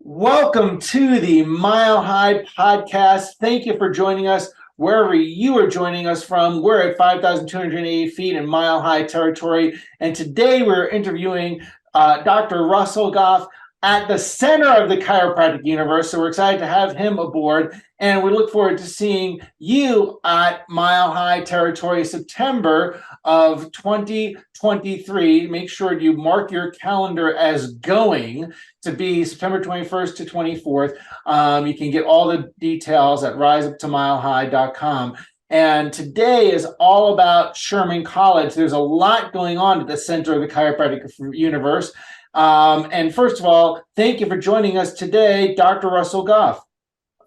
Welcome to the Mile High Podcast. Thank you for joining us wherever you are joining us from. We're at 5,280 feet in Mile High territory. And today we're interviewing Dr. Russell Goff at the center of the chiropractic universe. So we're excited to have him aboard. And we look forward to seeing you at Mile High territory September of 2023. Make sure you mark your calendar as going to be September 21st to 24th. You can get all the details at riseuptomilehigh.com. And today is all about Sherman College. There's a lot going on at the center of the chiropractic universe. And first of all, thank you for joining us today, Dr. Russell Goff.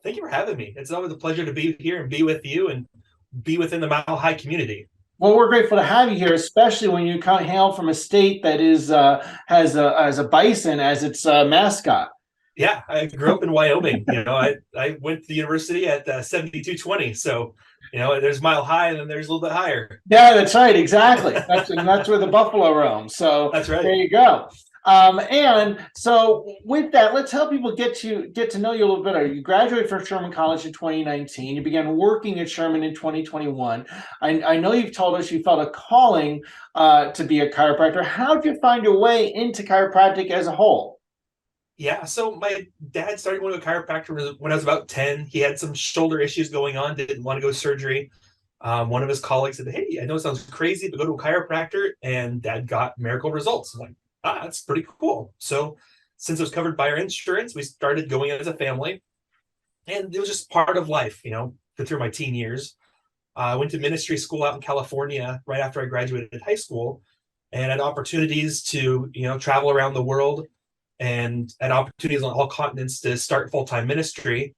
Thank you for having me. It's always a pleasure to be here and be with you and be within the Mile High community. Well, we're grateful to have you here, especially when you hail from a state that has a bison as its mascot. Yeah, I grew up in Wyoming. I went to the university at 7220. So, there's Mile High and then there's a little bit higher. Yeah, that's right. Exactly. That's where the buffalo roam. So that's right. There you go. And so with that, let's help people get to know you a little better. You graduated from Sherman College in 2019. You began working at Sherman in 2021. I know you've told us you felt a calling to be a chiropractor. How did you find your way into chiropractic as a whole? Yeah, so my dad started going to a chiropractor when I was about 10. He had some shoulder issues going on, didn't want to go to surgery. One of his colleagues said, "Hey, I know it sounds crazy, but go to a chiropractor," and Dad got miracle results. I'm like, that's pretty cool. So since it was covered by our insurance, we started going as a family, and it was just part of life, through my teen years. I went to ministry school out in California right after I graduated high school, and had opportunities to, travel around the world, and had opportunities on all continents to start full-time ministry.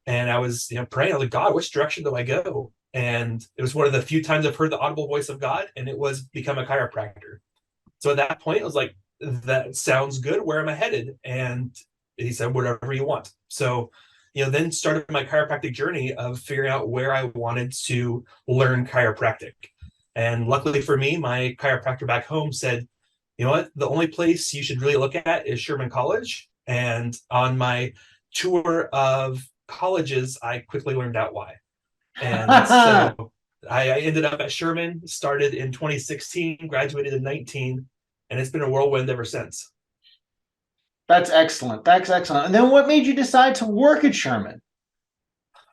And I was, praying, I was like, God, which direction do I go? And it was one of the few times I've heard the audible voice of God, and it was become a chiropractor. So at that point, I was like, that sounds good. Where am I headed? And he said, whatever you want. So, then started my chiropractic journey of figuring out where I wanted to learn chiropractic. And luckily for me, my chiropractor back home said, you know what, the only place you should really look at is Sherman College. And on my tour of colleges, I quickly learned out why. And so I ended up at Sherman, started in 2016, graduated in 19, and it's been a whirlwind ever since. That's excellent. That's excellent. And then what made you decide to work at Sherman?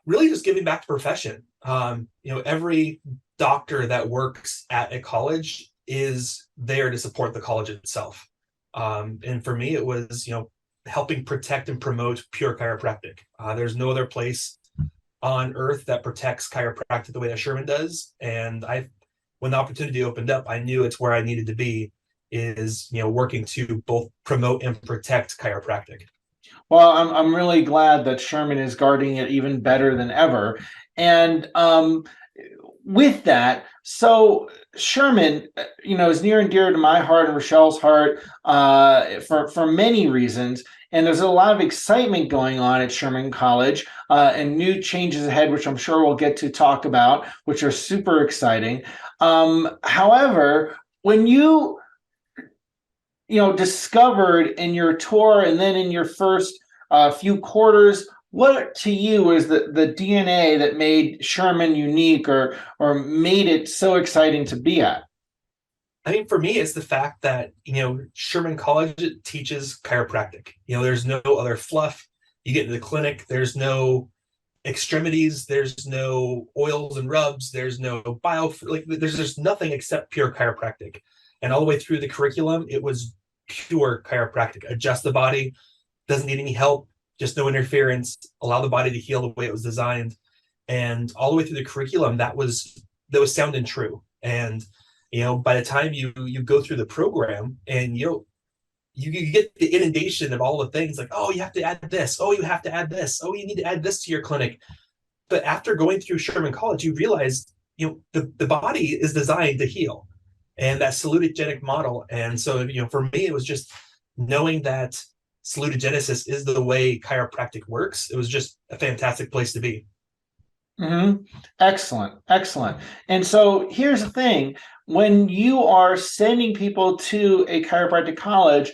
Really just giving back to profession. Every doctor that works at a college is there to support the college itself. And for me, it was, helping protect and promote pure chiropractic. There's no other place on earth that protects chiropractic the way that Sherman does. And when the opportunity opened up, I knew it's where I needed to be, is, working to both promote and protect chiropractic. Well, I'm really glad that Sherman is guarding it even better than ever. And with that, so Sherman, is near and dear to my heart and Rochelle's heart for many reasons. And there's a lot of excitement going on at Sherman College and new changes ahead, which I'm sure we'll get to talk about, which are super exciting. However, when you discovered in your tour and then in your first few quarters, what to you is the DNA that made Sherman unique or made it so exciting to be at? I think for me, it's the fact that, Sherman College teaches chiropractic. There's no other fluff. You get into the clinic, there's no extremities, there's no oils and rubs, there's no there's just nothing except pure chiropractic. And all the way through the curriculum, it was pure chiropractic. Adjust the body, doesn't need any help, just no interference, allow the body to heal the way it was designed. And all the way through the curriculum, that was sound and true. And by the time you go through the program and you get the inundation of all the things like, oh, you have to add this, oh, you have to add this, oh, you need to add this to your clinic. But after going through Sherman College, you realize the body is designed to heal, and that salutogenic model. And so for me, it was just knowing that salutogenesis is the way chiropractic works. It was just a fantastic place to be. Mm-hmm. Excellent. And so here's the thing. When you are sending people to a chiropractic college,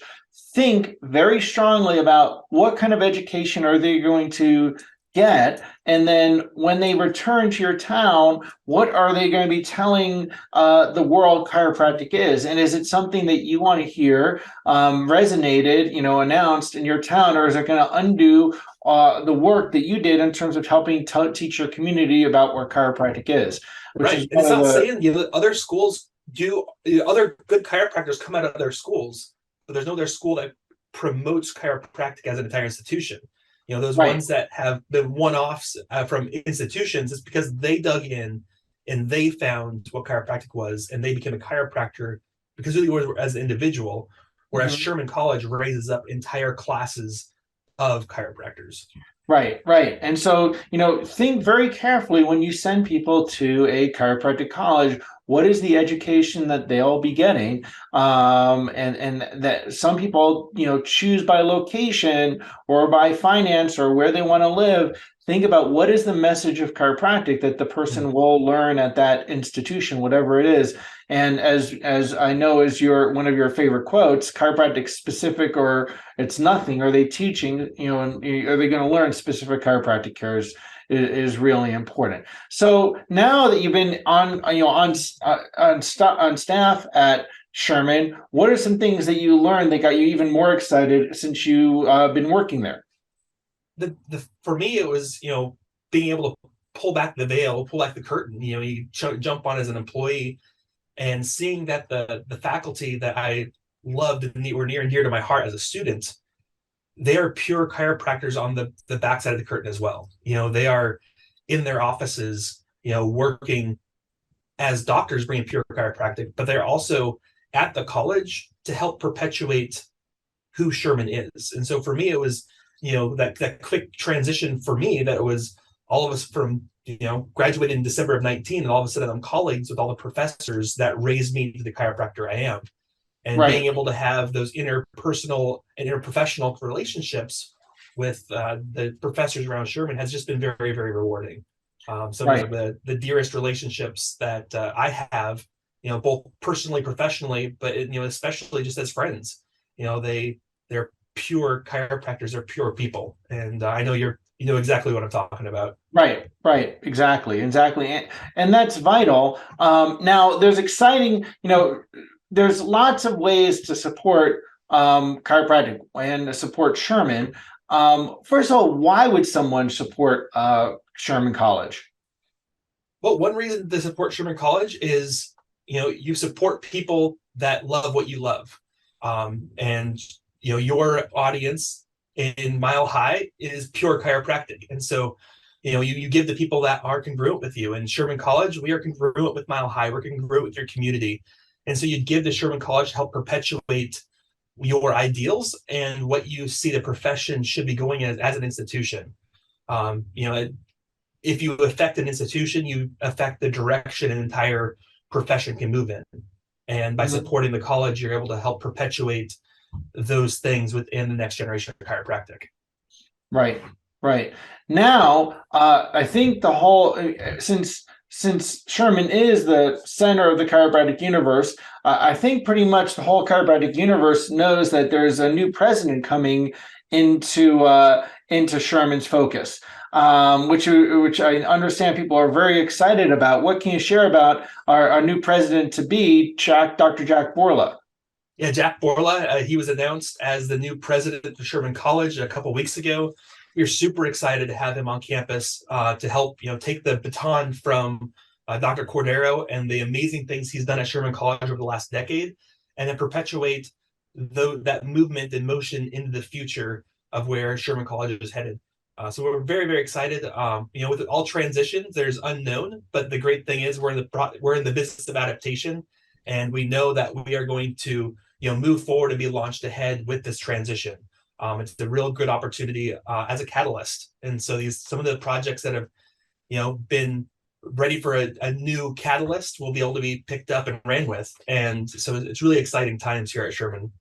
think very strongly about what kind of education are they going to get, and then when they return to your town, what are they going to be telling the world chiropractic is, and is it something that you want to hear resonated, announced in your town, or is it going to undo the work that you did in terms of helping teach your community about what chiropractic is, which is Right. And one it's of not the saying other schools do, other good chiropractors come out of their schools, but there's no other school that promotes chiropractic as an entire institution. Those right. ones that have been one-offs from institutions is because they dug in and they found what chiropractic was, and they became a chiropractor because who they were as an individual. Whereas Mhm. Sherman College raises up entire classes of chiropractors. Right, right. And so, think very carefully when you send people to a chiropractic college, what is the education that they'll be getting? And that some people, choose by location or by finance or where they want to live. Think about what is the message of chiropractic that the person will learn at that institution, whatever it is. And as I know is one of your favorite quotes, chiropractic specific or it's nothing. Are they teaching, and are they going to learn specific chiropractic care is really important. So now that you've been on staff at Sherman, what are some things that you learned that got you even more excited since you been working there? The For me it was being able to pull back the veil, pull back the curtain. You jump on as an employee and seeing that the faculty that I loved and were near and dear to my heart as a student, they are pure chiropractors on the backside of the curtain as well. They are in their offices, working as doctors bringing pure chiropractic, but they're also at the college to help perpetuate who Sherman is. And so for me, it was, that quick transition for me that it was all of us from, graduated in December of 19, and all of a sudden I'm colleagues with all the professors that raised me to the chiropractor I am. And being Right, able to have those interpersonal and interprofessional relationships with the professors around Sherman has just been very, very rewarding. Some right. of the dearest relationships that I have, both personally, professionally, but especially just as friends. They're pure chiropractors, they're pure people, and I know you know exactly what I'm talking about. Right, right, exactly, and that's vital. Now, there's lots of ways to support chiropractic and to support Sherman. First of all, why would someone support Sherman College? Well, one reason to support Sherman College is, you support people that love what you love. And, your audience in Mile High is pure chiropractic. And so, you give the people that are congruent with you. And Sherman College, we are congruent with Mile High, we're congruent with your community. And so you give the Sherman College to help perpetuate your ideals and what you see the profession should be going as an institution. If you affect an institution, you affect the direction an entire profession can move in. And by Mhm. supporting the college, you're able to help perpetuate those things within the next generation of chiropractic. Right, right. Now, I think the whole since Sherman is the center of the chiropractic universe, I think pretty much the whole chiropractic universe knows that there's a new president coming into Sherman's focus, which I understand people are very excited about. What can you share about our new president to be, Dr. Jack Borla? Yeah, Jack Borla, he was announced as the new president of Sherman College a couple of weeks ago. We are super excited to have him on campus to help, take the baton from Dr. Cordero and the amazing things he's done at Sherman College over the last decade, and then perpetuate that movement and motion into the future of where Sherman College is headed. So we're very, very excited. With all transitions, there's unknown, but the great thing is we're in the business of adaptation, and we know that we are going to move forward and be launched ahead with this transition. It's a real good opportunity as a catalyst, and so some of the projects that have been ready for a new catalyst will be able to be picked up and ran with, and so it's really exciting times here at Sherman.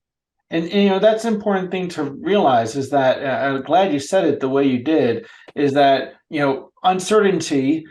And that's an important thing to realize is that I'm glad you said it the way you did. Is that uncertainty,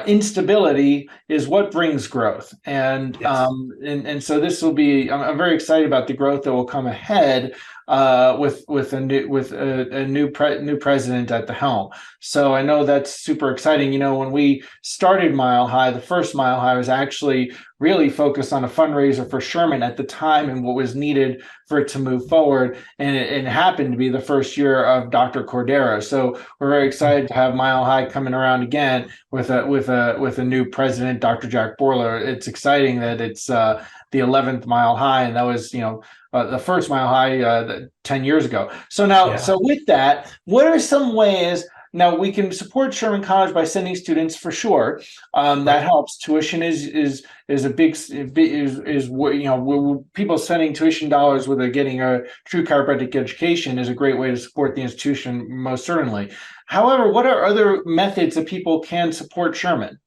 instability is what brings growth, and Yes. so this will be. I'm very excited about the growth that will come ahead. with a new president at the helm. So I know that's super exciting. When we started Mile High, the first Mile High was actually really focused on a fundraiser for Sherman at the time and what was needed for it to move forward. And it happened to be the first year of Dr. Cordero. So we're very excited to have Mile High coming around again with a new president, Dr. Jack Borler. It's exciting that it's the 11th Mile High, and that was the first Mile High 10 years ago. So now, Yeah. so with that, what are some ways? Now we can support Sherman College by sending students for sure. That Right. helps. Tuition is a big is what people spending tuition dollars with getting a true chiropractic education is a great way to support the institution, most certainly. However, what are other methods that people can support Sherman?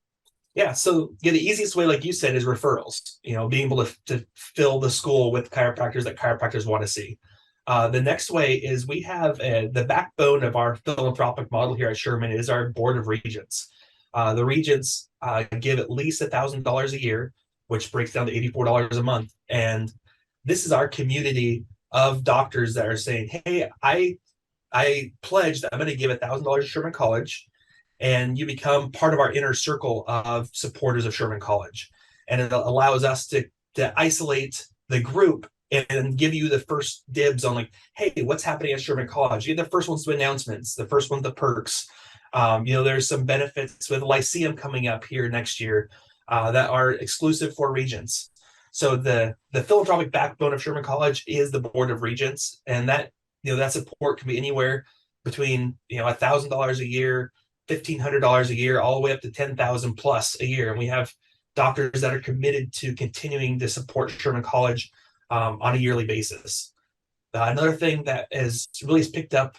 Yeah, so the easiest way, like you said, is referrals. Being able to fill the school with chiropractors that chiropractors want to see. The next way is we have the backbone of our philanthropic model here at Sherman is our board of regents. The regents give at least $1,000 a year, which breaks down to $84 a month. And this is our community of doctors that are saying, "Hey, I pledge that I'm going to give $1,000 to Sherman College." And you become part of our inner circle of supporters of Sherman College. And it allows us to isolate the group and give you the first dibs on, like, hey, what's happening at Sherman College? You're the first ones to announcements, the first one to perks. There's some benefits with Lyceum coming up here next year that are exclusive for regents. So the philanthropic backbone of Sherman College is the board of regents, and that support can be anywhere between $1,000 a year, $1,500 a year, all the way up to $10,000 plus a year. And we have doctors that are committed to continuing to support Sherman College on a yearly basis. Another thing that has really picked up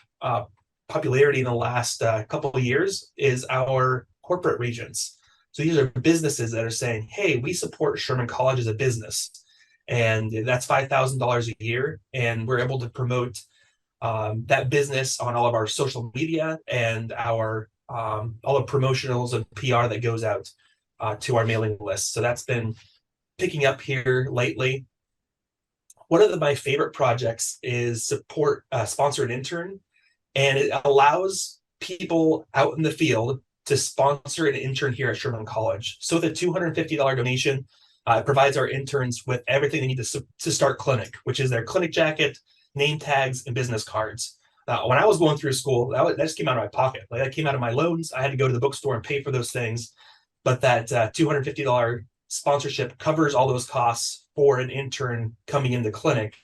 popularity in the last couple of years is our corporate regents. So these are businesses that are saying, hey, we support Sherman College as a business. And that's $5,000 a year. And we're able to promote that business on all of our social media and our all the promotionals and PR that goes out to our mailing list. So that's been picking up here lately. One of my favorite projects is sponsor an intern, and it allows people out in the field to sponsor an intern here at Sherman College. So with a $250 donation, it provides our interns with everything they need to start clinic, which is their clinic jacket, name tags, and business cards. When I was going through school, that just came out of my pocket. Like, that came out of my loans. I had to go to the bookstore and pay for those things. But that $250 sponsorship covers all those costs for an intern coming into clinic,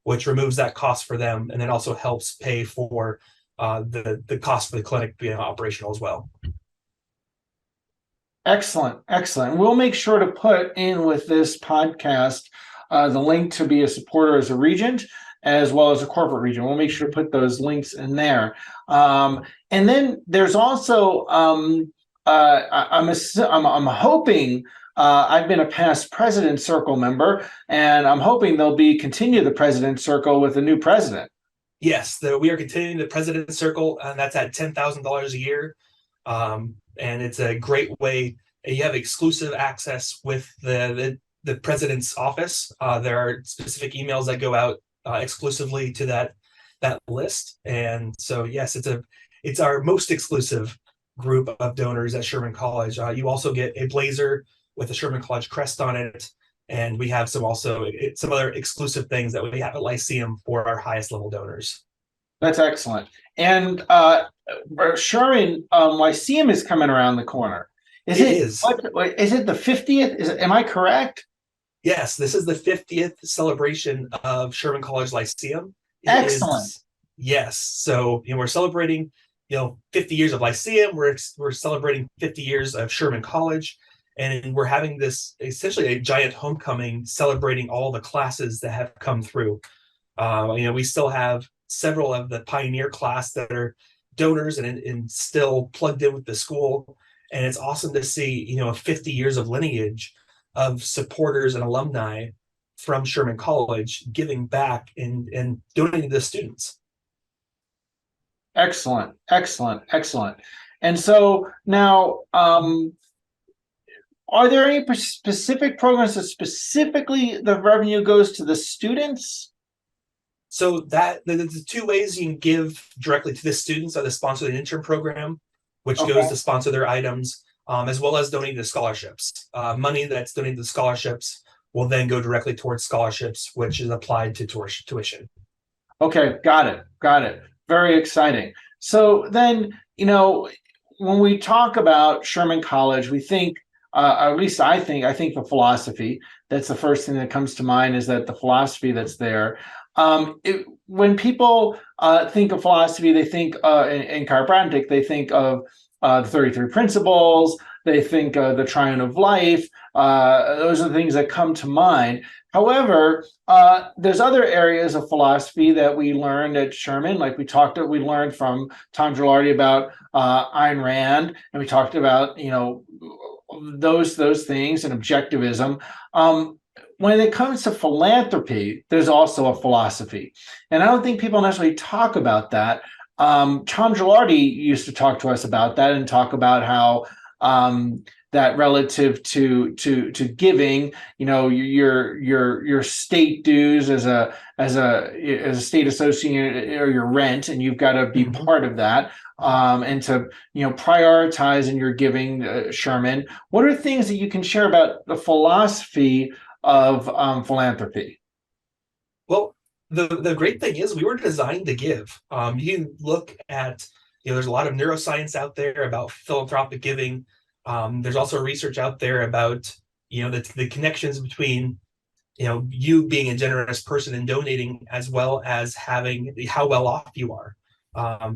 which removes that cost for them, and then also helps pay for the cost for the clinic being operational as well. Excellent, excellent. We'll make sure to put in with this podcast the link to be a supporter as a regent, as well as a corporate regent. We'll make sure to put those links in there. And then there's also I'm hoping I've been a past President Circle member, and I'm hoping they'll continue the President Circle with a new president. Yes, we are continuing the President Circle, and that's at $10,000 a year. And it's a great way. You have exclusive access with the president's office. There are specific emails that go out exclusively to that list. And so, yes, it's our most exclusive group of donors at Sherman College. You also get a blazer with a Sherman College crest on it. And we have some other exclusive things that we have at Lyceum for our highest level donors. That's excellent. And Sherman Lyceum is coming around the corner. Is it the 50th? Am I correct? Yes, this is the 50th celebration of Sherman College Lyceum. Excellent. Yes. So we're celebrating 50 years of Lyceum. We're celebrating 50 years of Sherman College. And we're having this essentially a giant homecoming celebrating all the classes that have come through. We still have several of the pioneer class that are donors and still plugged in with the school. And it's awesome to see, 50 years of lineage of supporters and alumni from Sherman College giving back and donating to the students. Excellent, excellent, excellent. And so now, are there any specific programs that specifically the revenue goes to the students? So that the two ways you can give directly to the students are the sponsor the intern program, which goes Okay. to sponsor their items, as well as donating to scholarships. Money that's donated to scholarships will then go directly towards scholarships, which is applied to tuition. Okay, got it. Got it. Very exciting. So then, when we talk about Sherman College, we think, at least I think the philosophy. That's the first thing that comes to mind is that the philosophy that's there. When people think of philosophy, they think in chiropractic, they think of the 33 principles. They think the triune of life. Those are the things that come to mind. However, there's other areas of philosophy that we learned at Sherman, like we learned from Tom Gilardi about Ayn Rand, and we talked about those things and objectivism. When it comes to philanthropy, there's also a philosophy, and I don't think people necessarily talk about that. Tom Gilardi used to talk to us about that and talk about how that relative to giving, your state dues as a state associate or your rent, and you've got to be Mm-hmm. part of that. And to prioritize in your giving, Sherman. What are things that you can share about the philosophy of philanthropy? Well, the great thing is we were designed to give. You can look at, there's a lot of neuroscience out there about philanthropic giving. There's also research out there about, the connections between, you being a generous person and donating, as well as having how well off you are.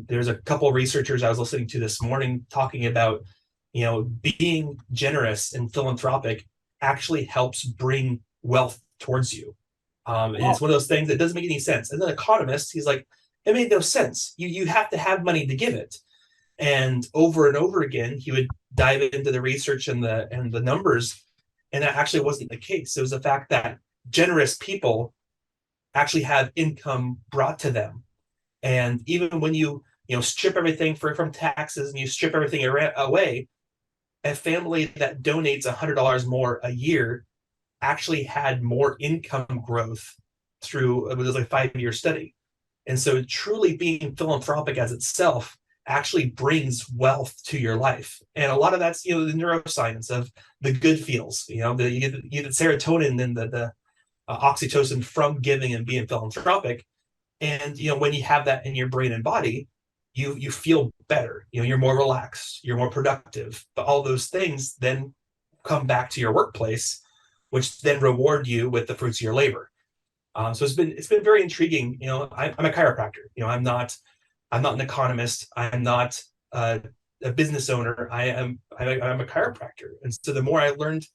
There's a couple of researchers I was listening to this morning talking about, being generous and philanthropic actually helps bring wealth towards you. And it's one of those things that doesn't make any sense. As an economist, he's like, it made no sense. You have to have money to give it. And over again, he would dive into the research and the numbers, and that actually wasn't the case. It was the fact that generous people actually have income brought to them. And even when you strip everything from taxes and you strip everything away, a family that donates $100 more a year actually had more income growth through, it was like a 5-year study. And so truly being philanthropic as itself actually brings wealth to your life. And a lot of that's, the neuroscience of the good feels, you get the serotonin and the oxytocin from giving and being philanthropic. And, when you have that in your brain and body, you feel better, you're more relaxed, you're more productive, but all those things then come back to your workplace, which then reward you with the fruits of your labor. So it's been very intriguing. I'm a chiropractor. I'm not an economist. I'm not a business owner. I'm a chiropractor. And so the more I learned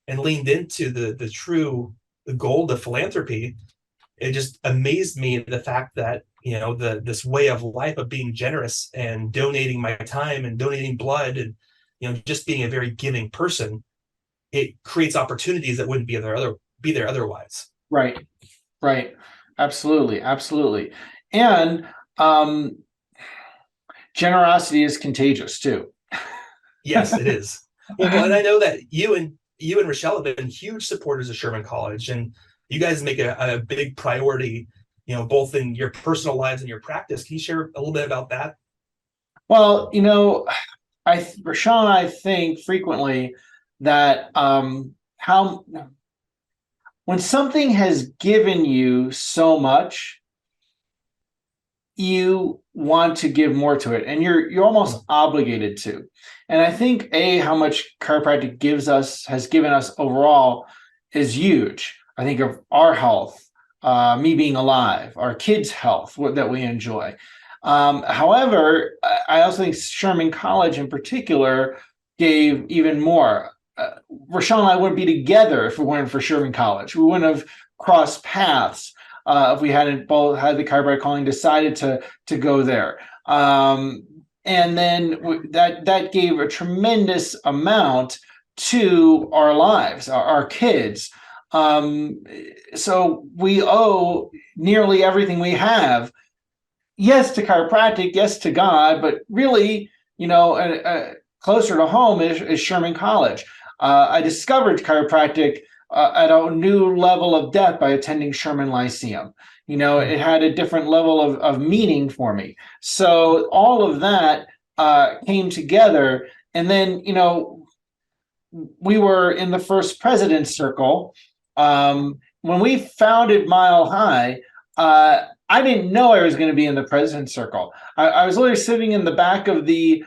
and leaned into the goal of philanthropy, it just amazed me the fact that this way of life of being generous and donating my time and donating blood and just being a very giving person, it creates opportunities that wouldn't be there otherwise. Right, right, absolutely, absolutely, and um, generosity is contagious too. Yes, it is. Well, and I know that you and Rochelle have been huge supporters of Sherman College, and you guys make a big priority, both in your personal lives and your practice. Can you share a little bit about that? Well, Rochelle and I think frequently that how when something has given you so much, you want to give more to it, and you're almost obligated to. And I think how much chiropractic has given us overall is huge. I think of our health, me being alive, our kids' health that we enjoy. However, I also think Sherman College in particular gave even more. Rochelle and I wouldn't be together if it weren't for Sherman College. We wouldn't have crossed paths if we hadn't both had the chiropractic calling, decided to go there. And then that gave a tremendous amount to our lives, our kids. So we owe nearly everything we have, yes, to chiropractic, yes, to God, but really, closer to home is Sherman College. I discovered chiropractic at a new level of depth by attending Sherman Lyceum. It had a different level of meaning for me. So all of that came together. And then, we were in the first president's circle. When we founded Mile High, I didn't know I was going to be in the president's circle. I was literally sitting in the back of the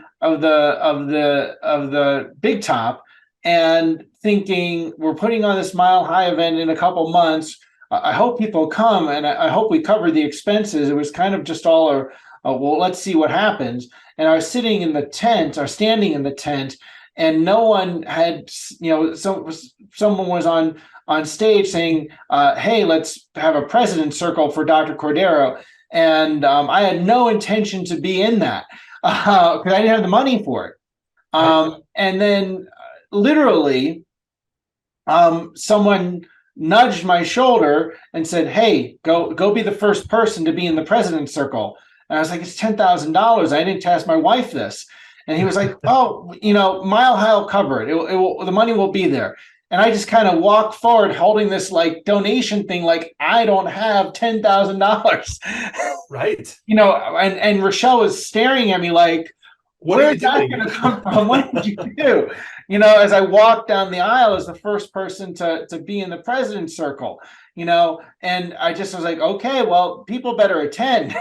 big top and thinking, we're putting on this Mile High event in a couple months. I hope people come, and I hope we cover the expenses. It was kind of just all well, let's see what happens. And I was sitting in the tent, or standing in the tent, and no one had, someone was on stage saying, hey, let's have a president's circle for Dr. Cordero. And I had no intention to be in that because I didn't have the money for it. And then literally, someone nudged my shoulder and said, hey, go be the first person to be in the president's circle. And I was like, it's $10,000. I didn't ask my wife this. And he was like, oh, Mile High will cover it. The money will be there. And I just kind of walked forward holding this like donation thing, like I don't have $10,000. Right. And Rochelle was staring at me like, where's that going to come from? What did you do? As I walked down the aisle as the first person to be in the president's circle, and I just was like, okay, well, people better attend.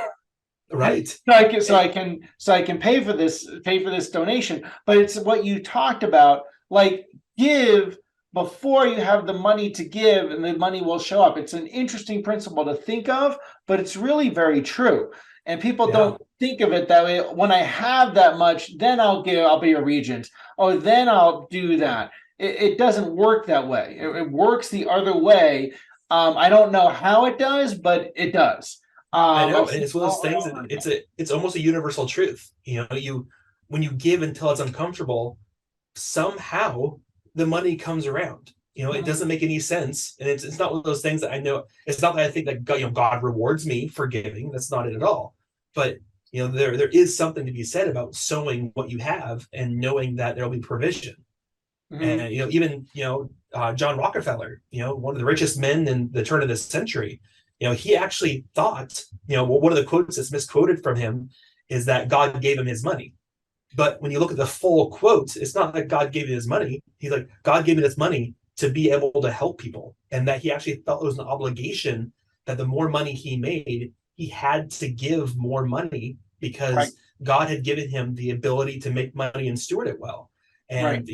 Right. So I can pay for this donation. But it's what you talked about, like give before you have the money to give, and the money will show up. It's an interesting principle to think of, but it's really very true. And people don't think of it that way. When I have that much, then I'll be a regent. Oh, then I'll do that. It doesn't work that way. It works the other way. I don't know how it does, but it does. I know, and it's one of those things. It's almost a universal truth. When you give until it's uncomfortable, somehow the money comes around. It doesn't make any sense, and it's not one of those things that I know. It's not that I think that God rewards me for giving. That's not it at all. But there is something to be said about sowing what you have and knowing that there'll be provision. Mm-hmm. And even John Rockefeller, one of the richest men in the turn of the century. He actually thought, one of the quotes that's misquoted from him is that God gave him his money. But when you look at the full quote, it's not that God gave him his money. He's like, God gave me this money to be able to help people. And that he actually felt it was an obligation that the more money he made, he had to give more money because God had given him the ability to make money and steward it well. And,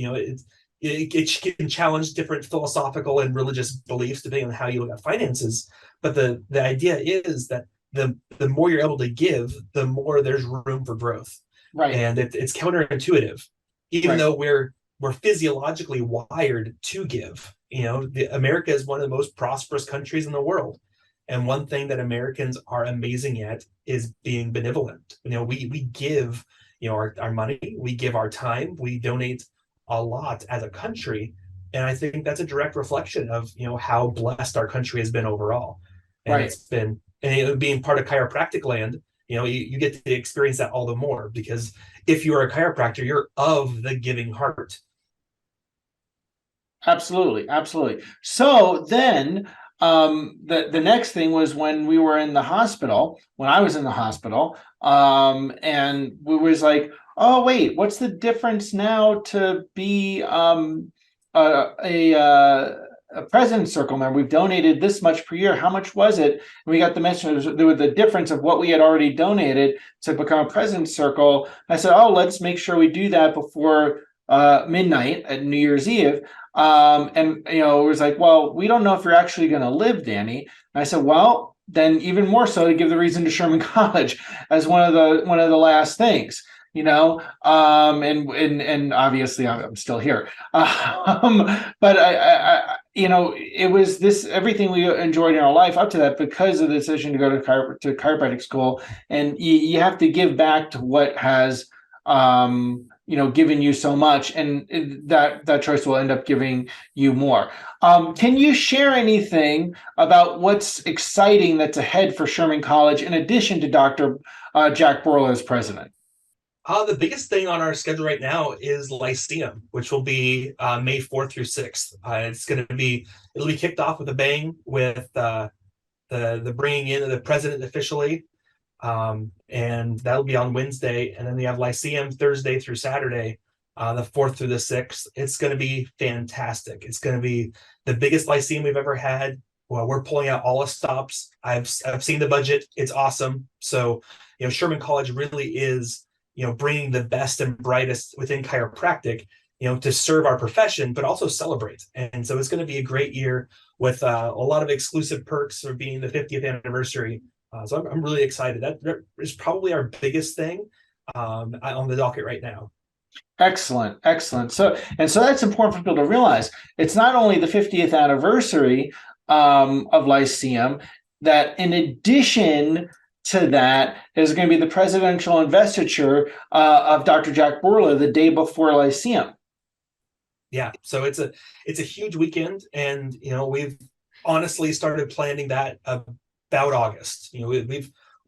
it can challenge different philosophical and religious beliefs depending on how you look at finances. But the idea is that the more you're able to give, the more there's room for growth. Right. And it's counterintuitive, even though we're physiologically wired to give. America is one of the most prosperous countries in the world. And one thing that Americans are amazing at is being benevolent. We give, our money, we give our time, we donate a lot as a country. And I think that's a direct reflection of, how blessed our country has been overall. And it's been, and being part of chiropractic land, you get to experience that all the more, because if you're a chiropractor, you're of the giving heart. Absolutely. So then the next thing was when we were in the hospital, when I was in the hospital, and we was like, oh, wait, what's the difference now to be a president's circle member? We've donated this much per year. How much was it? And we got the message there was the difference of what we had already donated to become a president's circle. I said, oh, let's make sure we do that before midnight at New Year's Eve. And it was like, well, we don't know if you're actually going to live, Danny. And I said, well, then even more so to give the reason to Sherman College as one of the last things. And obviously I'm still here. But I it was this, everything we enjoyed in our life up to that because of the decision to go to chiropractic school. And you have to give back to what has, given you so much, and that choice will end up giving you more. Can you share anything about what's exciting that's ahead for Sherman College in addition to Dr. Jack Borla as president? The biggest thing on our schedule right now is Lyceum, which will be May 4th through 6th. It'll be kicked off with a bang with the bringing in of the president officially, and that'll be on Wednesday. And then we have Lyceum Thursday through Saturday, the 4th through the 6th. It's going to be fantastic. It's going to be the biggest Lyceum we've ever had. Well, we're pulling out all the stops. I've seen the budget. It's awesome. So, Sherman College really is, bringing the best and brightest within chiropractic, to serve our profession, but also celebrate. And so it's going to be a great year with a lot of exclusive perks for being the 50th anniversary. So I'm really excited. That is probably our biggest thing on the docket right now. Excellent, excellent. So that's important for people to realize. It's not only the 50th anniversary of Lyceum, that in addition to that is going to be the presidential investiture of Dr. Jack Borla the day before Lyceum. Yeah, so it's a huge weekend, and we've honestly started planning that about August.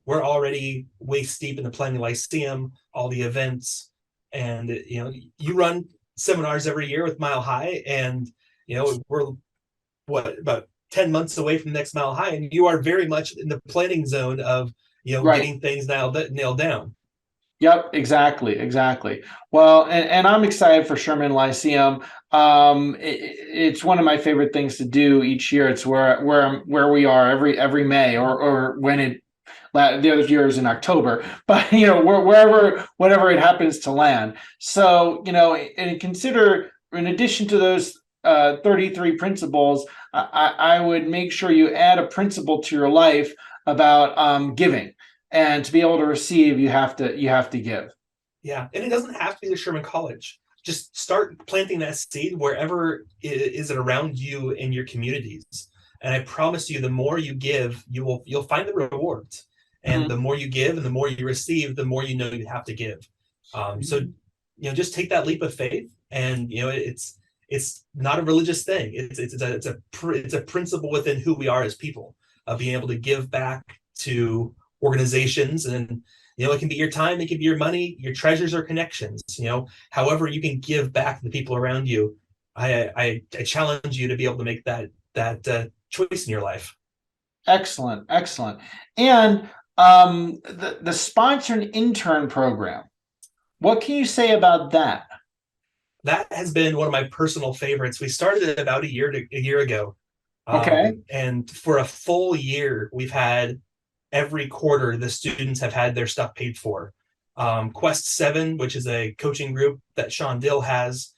We're already waist deep in the planning Lyceum, all the events, and you run seminars every year with Mile High, and we're about 10 months away from the next Mile High, and you are very much in the planning zone of Right. getting things nailed down. Yep, exactly. Well, and I'm excited for Sherman Lyceum. It's one of my favorite things to do each year. It's where we are every May, or when the other year is in October, but whatever it happens to land. So and consider, in addition to those 33 principles, I would make sure you add a principle to your life about giving. And to be able to receive, you have to give. Yeah, and it doesn't have to be the Sherman College. Just start planting that seed wherever is it around you in your communities. And I promise you, the more you give, you'll find the rewards. And the more you give and the more you receive, the more you have to give. So just take that leap of faith, and it's not a religious thing. It's a principle within who we are as people, of being able to give back to organizations. And it can be your time, it can be your money, your treasures, or connections. However you can give back to the people around you. I challenge you to be able to make that choice in your life. Excellent. And the sponsor and intern program, what can you say about that? That has been one of my personal favorites. We started it about a year ago. Okay. And for a full year, we've had every quarter the students have had their stuff paid for. Quest 7, which is a coaching group that Sean Dill has,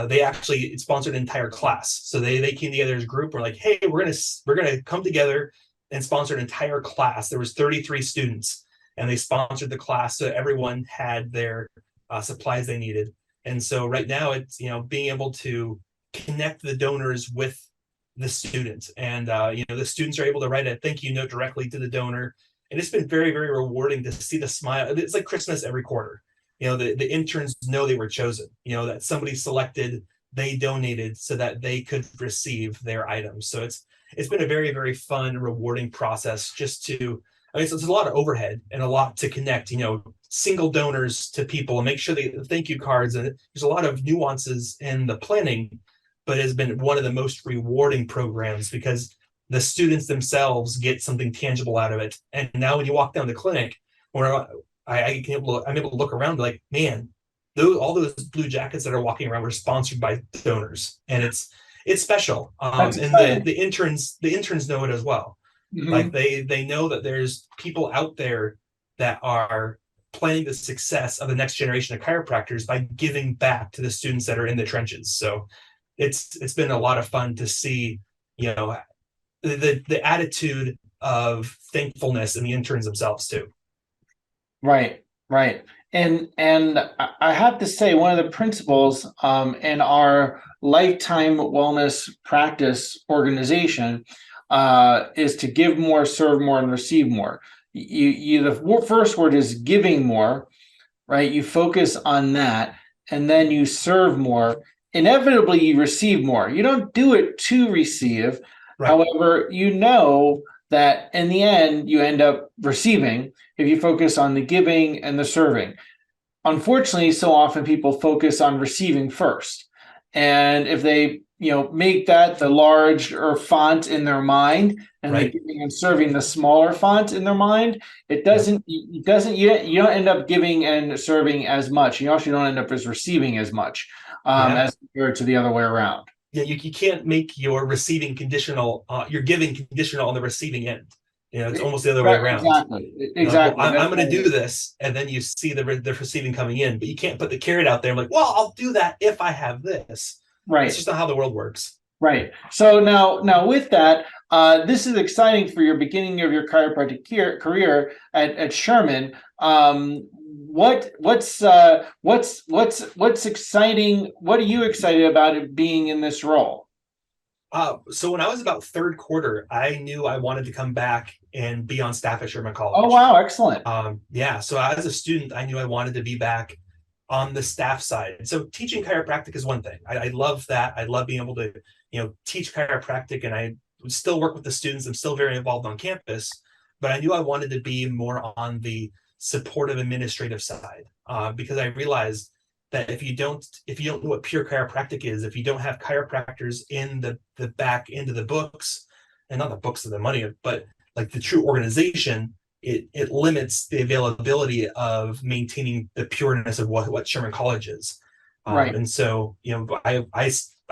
they actually sponsored an entire class. So they came together as a group. We're like, hey, we're gonna come together and sponsor an entire class. There was 33 students, and they sponsored the class, so everyone had their supplies they needed. And so right now it's being able to connect the donors with the students, and the students are able to write a thank you note directly to the donor, and it's been very, very rewarding to see the smile. It's like Christmas every quarter. The interns know they were chosen, that somebody selected, they donated so that they could receive their items. So it's been a very, very fun, rewarding process. Just to, it's a lot of overhead and a lot to connect single donors to people and make sure they thank you cards, and there's a lot of nuances in the planning, but it has been one of the most rewarding programs because the students themselves get something tangible out of it. And now when you walk down the clinic, where I'm able to look around like, man, all those blue jackets that are walking around were sponsored by donors, and it's special. And the interns know it as well. Mm-hmm. Like they know that there's people out there that are planning the success of the next generation of chiropractors by giving back to the students that are in the trenches. So it's been a lot of fun to see, the attitude of thankfulness in the interns themselves too. Right. And I have to say, one of the principles in our lifetime wellness practice organization is to give more, serve more, and receive more. The first word is giving more, right? You focus on that, and then you serve more. Inevitably, you receive more. You don't do it to receive. Right. However, that in the end, you end up receiving if you focus on the giving and the serving. unfortunately, so often people focus on receiving first. And if they, make that the large or font in their mind, and they're right? giving and serving the smaller font in their mind, Yep. you don't end up giving and serving as much. You also don't end up as receiving as much, Yeah. as compared to the other way around. Yeah, you can't make your receiving conditional, your giving conditional on the receiving end. It's almost the other way Right, around. exactly, You're like, well, exactly. I'm That's going to do this, and then you see the receiving coming in, but you can't put the carrot out there. I'm like, well, I'll do that if I have this. That's right. just not how the world works. Right. So now with that, this is exciting for your beginning of your chiropractic career at Sherman. What's exciting? What are you excited about it being in this role? So when I was about third quarter, I knew I wanted to come back and be on staff at Sherman Oh College. wow, excellent. Yeah, so as a student, I knew I wanted to be back on the staff side. So teaching chiropractic is one thing. I love that. I love being able to, teach chiropractic, and I would still work with the students. I'm still very involved on campus, but I knew I wanted to be more on the supportive administrative side, because I realized that if you don't know what pure chiropractic is, if you don't have chiropractors in the back end of the books, and not the books of the money, but like the true organization, it limits the availability of maintaining the pureness of what Sherman College is. Right. And so, I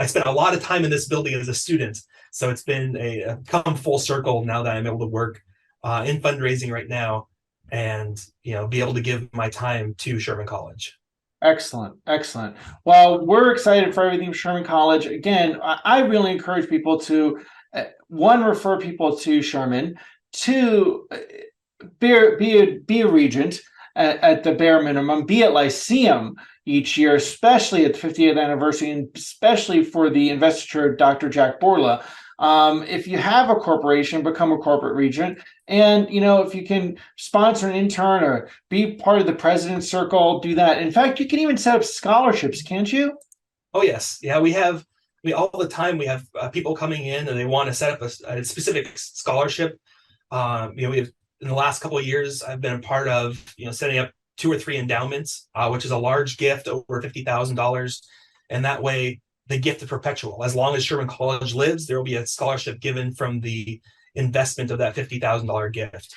spent a lot of time in this building as a student. So it's been a come full circle now that I'm able to work in fundraising right now, and be able to give my time to Sherman College. Excellent, excellent. Well, we're excited for everything from Sherman College. Again, I really encourage people to one, refer people to Sherman, two, be a regent at the bare minimum, be at Lyceum each year, especially at the 50th anniversary, and especially for the investiture of Dr. Jack Borla. If you have a corporation, become a corporate regent. And, if you can sponsor an intern or be part of the president's circle, do that. In fact, you can even set up scholarships, can't you? Oh yes, yeah, all the time we have people coming in and they want to set up a specific scholarship. We have in the last couple of years, I've been a part of setting up 2 or 3 endowments, which is a large gift over $50,000, and that way the gift is perpetual. As long as Sherman College lives, there will be a scholarship given from the investment of that $50,000 gift.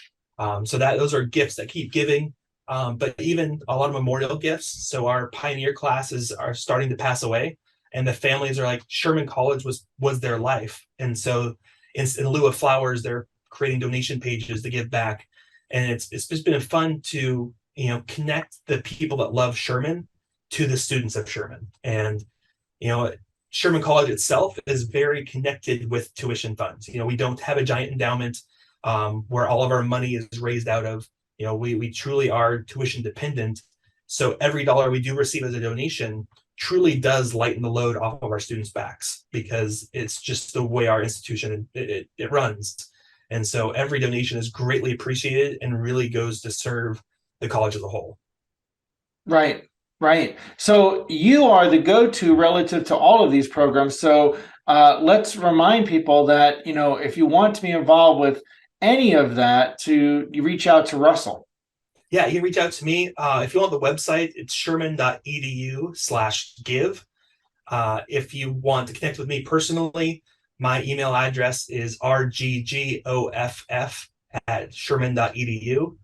So that those are gifts that keep giving. But even a lot of memorial gifts. So our pioneer classes are starting to pass away, and the families are like, Sherman College was their life, and so in lieu of flowers, they're creating donation pages to give back, and it's just been fun to connect the people that love Sherman to the students of Sherman, and Sherman College itself is very connected with tuition funds. We don't have a giant endowment where all of our money is raised out of. We truly are tuition dependent. So every dollar we do receive as a donation truly does lighten the load off of our students' backs, because it's just the way our institution it runs. And so every donation is greatly appreciated and really goes to serve the college as a whole. Right, right. So you are the go-to relative to all of these programs. So let's remind people that, if you want to be involved with any of that, to you reach out to Russell. Yeah, you can reach out to me. If you want the website, it's sherman.edu/give. If you want to connect with me personally, my email address is rggoff@sherman.edu.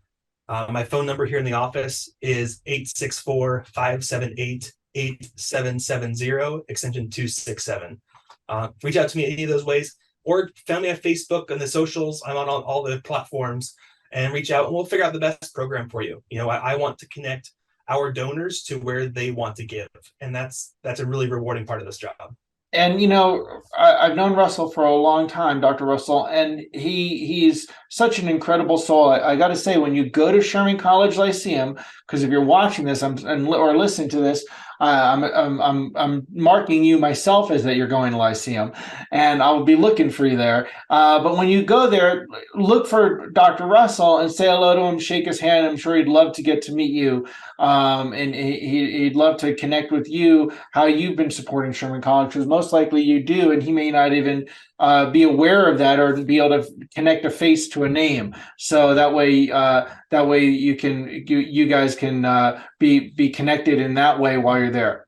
My phone number here in the office is 864-578-8770, extension 267. Reach out to me any of those ways, or find me on Facebook and the socials. I'm on all the platforms, and reach out and we'll figure out the best program for you. I want to connect our donors to where they want to give, and that's a really rewarding part of this job. And I've known Russell for a long time, Dr. Russell, and he's such an incredible soul. I got to say, when you go to Sherman College Lyceum, because if you're watching this, or listening to this, I'm marking you myself as that you're going to Lyceum, and I'll be looking for you there. But when you go there, look for Dr. Russell and say hello to him, shake his hand. I'm sure he'd love to get to meet you, and he'd love to connect with you, how you've been supporting Sherman College, because most likely you do, and he may not even be aware of that or be able to connect a face to a name. So that way you guys can be connected in that way while you're there.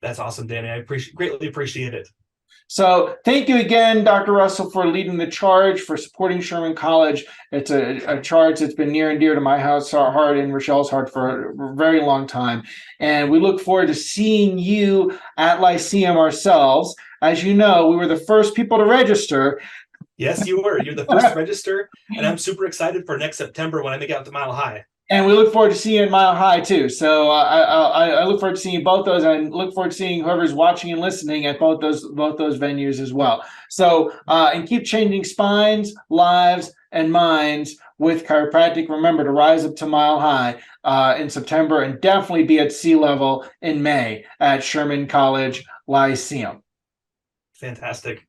That's awesome, Danny. I greatly appreciate it. So thank you again, Dr. Russell, for leading the charge, for supporting Sherman College. It's a charge that's been near and dear to my heart and Rochelle's heart for a very long time. And we look forward to seeing you at Lyceum ourselves. As you know, we were the first people to register. Yes, you were. You're the first to register, and I'm super excited for next September when I make it out to Mile High. And we look forward to seeing you at Mile High too. So I look forward to seeing both those, and look forward to seeing whoever's watching and listening at both those venues as well. So and keep changing spines, lives, and minds with chiropractic. Remember to rise up to Mile High in September, and definitely be at sea level in May at Sherman College Lyceum. Fantastic.